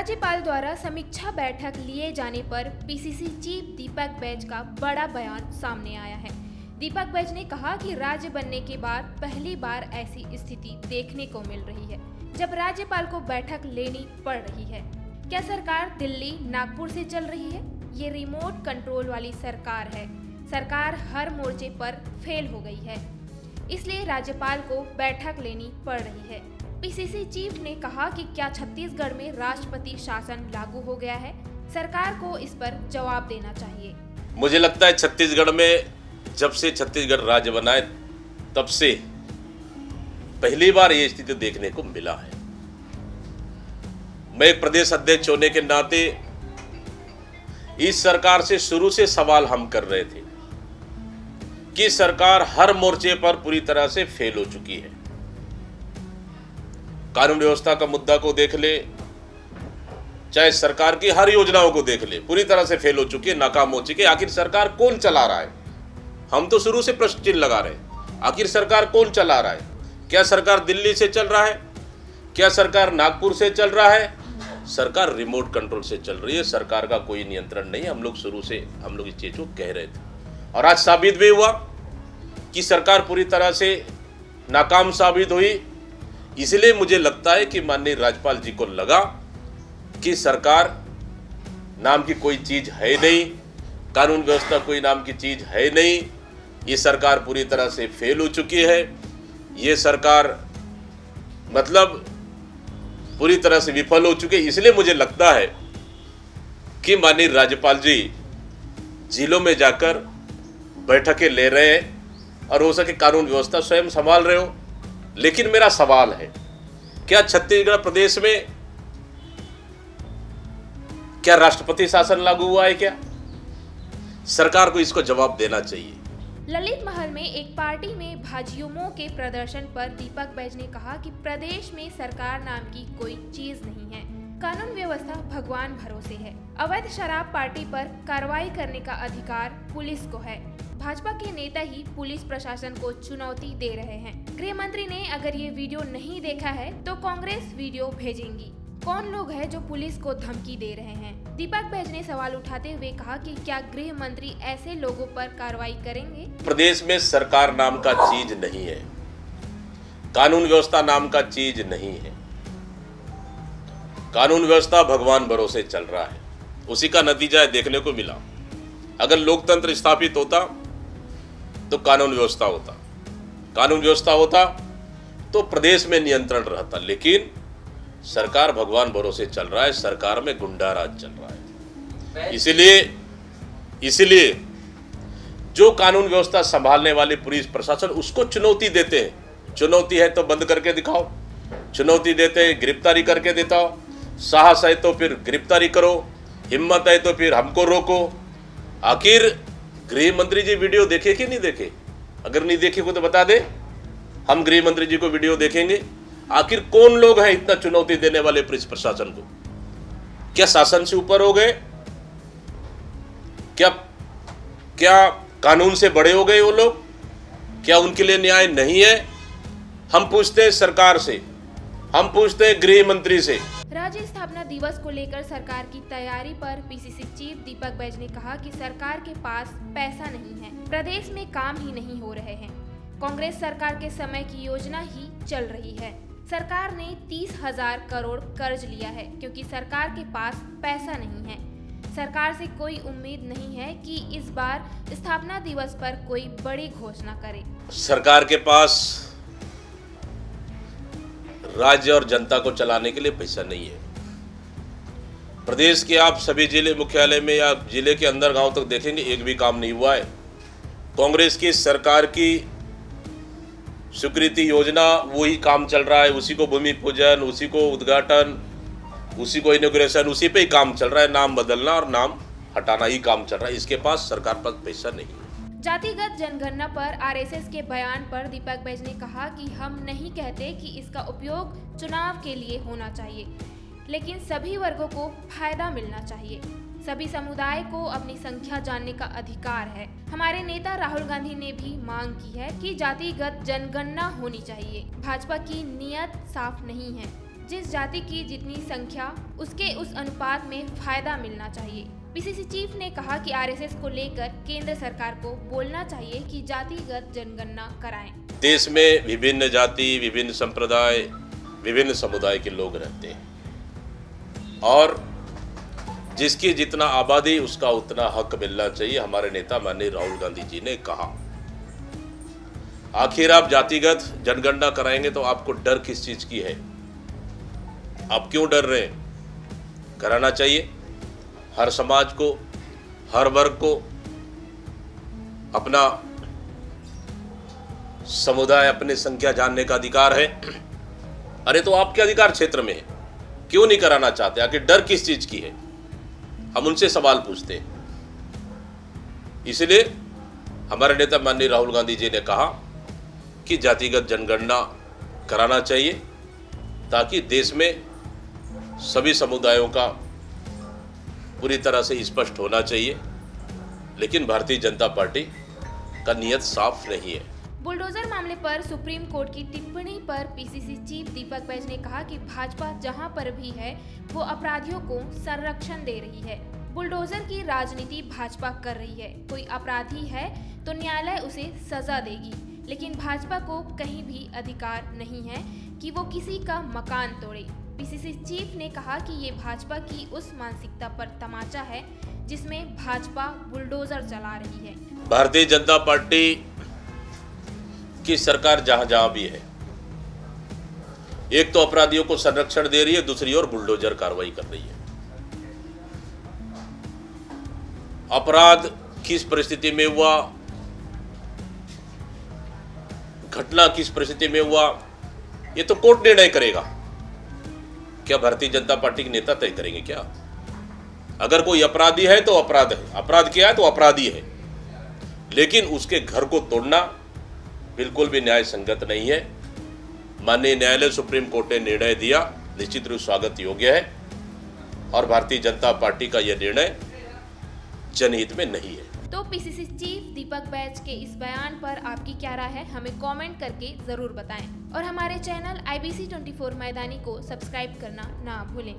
राज्यपाल द्वारा समीक्षा बैठक लिए जाने पर पीसीसी चीफ दीपक बैज का बड़ा बयान सामने आया है। दीपक बैज ने कहा कि राज्य बनने के बाद पहली बार ऐसी स्थिति देखने को मिल रही है जब राज्यपाल को बैठक लेनी पड़ रही है। क्या सरकार दिल्ली नागपुर से चल रही है? ये रिमोट कंट्रोल वाली सरकार है। सरकार हर मोर्चे पर फेल हो गई है, इसलिए राज्यपाल को बैठक लेनी पड़ रही है। पीसीसी चीफ ने कहा कि क्या छत्तीसगढ़ में राष्ट्रपति शासन लागू हो गया है? सरकार को इस पर जवाब देना चाहिए। मुझे लगता है छत्तीसगढ़ में जब से छत्तीसगढ़ राज्य बना है तब से पहली बार ये स्थिति देखने को मिला है। मैं एक प्रदेश अध्यक्ष होने के नाते इस सरकार से शुरू से सवाल हम कर रहे थे कि सरकार हर मोर्चे पर पूरी तरह से फेल हो चुकी है। कानून व्यवस्था का मुद्दा को देख ले, चाहे सरकार की हर योजनाओं को देख ले, पूरी तरह से फेल हो चुकी है, नाकाम हो चुकी है। आखिर सरकार कौन चला रहा है? हम तो शुरू से प्रश्न चिन्ह लगा रहे हैं, आखिर सरकार कौन चला रहा है? क्या सरकार दिल्ली से चल रहा है? क्या सरकार नागपुर से चल रहा है? सरकार रिमोट कंट्रोल से चल रही है। सरकार का कोई नियंत्रण नहीं है। हम लोग शुरू से इस चीज को कह रहे थे और आज साबित भी हुआ कि सरकार पूरी तरह से नाकाम साबित हुई। इसलिए मुझे लगता है कि माननीय राज्यपाल जी को लगा कि सरकार नाम की कोई चीज है नहीं, कानून व्यवस्था कोई नाम की चीज है नहीं। ये सरकार पूरी तरह से फेल हो चुकी है। ये सरकार मतलब पूरी तरह से विफल हो चुकी है। इसलिए मुझे लगता है कि माननीय राज्यपाल जी जिलों में जाकर बैठकें ले रहे हैं और हो सके कानून व्यवस्था स्वयं संभाल रहे हो। लेकिन मेरा सवाल है, क्या छत्तीसगढ़ प्रदेश में क्या राष्ट्रपति शासन लागू हुआ है? क्या सरकार को इसको जवाब देना चाहिए। ललित महल में एक पार्टी में भाजयुमो के प्रदर्शन पर दीपक बैज ने कहा कि प्रदेश में सरकार नाम की कोई चीज नहीं है। कानून व्यवस्था भगवान भरोसे है। अवैध शराब पार्टी पर कार्रवाई करने का अधिकार पुलिस को है। भाजपा के नेता ही पुलिस प्रशासन को चुनौती दे रहे हैं। गृह मंत्री ने अगर ये वीडियो नहीं देखा है तो कांग्रेस वीडियो भेजेंगी। कौन लोग हैं जो पुलिस को धमकी दे रहे हैं? दीपक बैज ने सवाल उठाते हुए कहा कि क्या गृह मंत्री ऐसे लोगों पर कार्रवाई करेंगे? प्रदेश में सरकार नाम का चीज नहीं है, कानून व्यवस्था नाम का चीज नहीं है। कानून व्यवस्था भगवान भरोसे चल रहा है। उसी का नतीजा देखने को मिला। अगर लोकतंत्र स्थापित होता तो कानून व्यवस्था होता, कानून व्यवस्था होता तो प्रदेश में नियंत्रण रहता। लेकिन सरकार भगवान भरोसे चल रहा है। सरकार में गुंडा राज चल रहा है। इसलिए जो कानून व्यवस्था संभालने वाले पुलिस प्रशासन उसको चुनौती देते हैं। चुनौती है तो बंद करके दिखाओ, चुनौती देते हैं गिरफ्तारी करके दिखाओ। साहस है तो फिर गिरफ्तारी करो, हिम्मत है तो फिर हमको रोको। आखिर गृह मंत्री जी वीडियो देखे कि नहीं देखे? अगर नहीं देखे को तो बता दे, हम गृह मंत्री जी को वीडियो देखेंगे। आखिर कौन लोग हैं इतना चुनौती देने वाले पुलिस प्रशासन को? क्या शासन से ऊपर हो गए? क्या कानून से बड़े हो गए वो लोग? क्या उनके लिए न्याय नहीं है? हम पूछते हैं सरकार से, हम पूछते हैं गृह मंत्री से। राज्य स्थापना दिवस को लेकर सरकार की तैयारी पर पीसीसी चीफ दीपक बैज ने कहा कि सरकार के पास पैसा नहीं है, प्रदेश में काम ही नहीं हो रहे हैं। कांग्रेस सरकार के समय की योजना ही चल रही है। सरकार ने 30,000 करोड़ कर्ज लिया है क्योंकि सरकार के पास पैसा नहीं है। सरकार से कोई उम्मीद नहीं है कि इस बार स्थापना दिवस पर कोई बड़ी घोषणा करे। सरकार के पास राज्य और जनता को चलाने के लिए पैसा नहीं है। प्रदेश के आप सभी जिले मुख्यालय में या जिले के अंदर गांव तक देखेंगे, एक भी काम नहीं हुआ है। कांग्रेस की सरकार की स्वीकृति योजना वही काम चल रहा है। उसी को भूमि पूजन, उसी को उद्घाटन, उसी को इनॉग्रेशन, उसी पे ही काम चल रहा है। नाम बदलना और नाम हटाना ही काम चल रहा है। इसके पास सरकार पास पैसा नहीं है। जातिगत जनगणना पर आरएसएस के बयान पर दीपक बैज ने कहा कि हम नहीं कहते कि इसका उपयोग चुनाव के लिए होना चाहिए, लेकिन सभी वर्गों को फायदा मिलना चाहिए। सभी समुदाय को अपनी संख्या जानने का अधिकार है। हमारे नेता राहुल गांधी ने भी मांग की है कि जातिगत जनगणना होनी चाहिए। भाजपा की नीयत साफ नहीं है। जिस जाति की जितनी संख्या उसके उस अनुपात में फायदा मिलना चाहिए। पीसीसी चीफ ने कहा कि आरएसएस को लेकर केंद्र सरकार को बोलना चाहिए कि जातिगत जनगणना कराएं। देश में विभिन्न जाति, विभिन्न संप्रदाय, विभिन्न समुदाय के लोग रहते हैं और जिसकी जितना आबादी उसका उतना हक मिलना चाहिए, हमारे नेता माननीय राहुल गांधी जी ने कहा। आखिर आप जातिगत जनगणना कराएंगे तो आपको डर किस चीज की है? आप क्यों डर रहे हैं? कराना चाहिए। हर समाज को, हर वर्ग को अपना समुदाय, अपनी संख्या जानने का अधिकार है। अरे तो आपके अधिकार क्षेत्र में है, क्यों नहीं कराना चाहते? आखिर डर किस चीज की है? हम उनसे सवाल पूछते हैं। इसलिए हमारे नेता माननीय राहुल गांधी जी ने कहा कि जातिगत जनगणना कराना चाहिए ताकि देश में सभी समुदायों का पूरी तरह से स्पष्ट होना चाहिए। लेकिन भारतीय जनता पार्टी का नियत साफ नहीं है। बुलडोजर मामले पर सुप्रीम कोर्ट की टिप्पणी पर पीसीसी चीफ दीपक बैज ने कहा कि भाजपा जहां पर भी है वो अपराधियों को संरक्षण दे रही है। बुलडोजर की राजनीति भाजपा कर रही है। कोई अपराधी है तो न्यायालय उसे सजा देगी, लेकिन भाजपा को कहीं भी अधिकार नहीं है कि वो किसी का मकान तोड़े। पीसीसी चीफ ने कहा कि ये भाजपा की उस मानसिकता पर तमाचा है जिसमें भाजपा बुलडोजर चला रही है। भारतीय जनता पार्टी की सरकार जहां जहां भी है, एक तो अपराधियों को संरक्षण दे रही है, दूसरी ओर बुलडोजर कार्रवाई कर रही है। अपराध किस परिस्थिति में हुआ, घटना किस परिस्थिति में हुआ, ये तो कोर्ट निर्णय करेगा। क्या भारतीय जनता पार्टी के नेता तय करेंगे क्या? अगर कोई अपराधी है तो अपराध है, अपराध किया है तो अपराधी है, लेकिन उसके घर को तोड़ना बिल्कुल भी न्याय संगत नहीं है। माननीय न्यायालय सुप्रीम कोर्ट ने निर्णय दिया, निश्चित रूप स्वागत योग्य है और भारतीय जनता पार्टी का यह निर्णय जनहित में नहीं है। तो पीसीसी चीफ दीपक बैज के इस बयान पर आपकी क्या राय है, हमें कमेंट करके जरूर बताएं और हमारे चैनल IBC 24 मैदानी को सब्सक्राइब करना ना भूलें।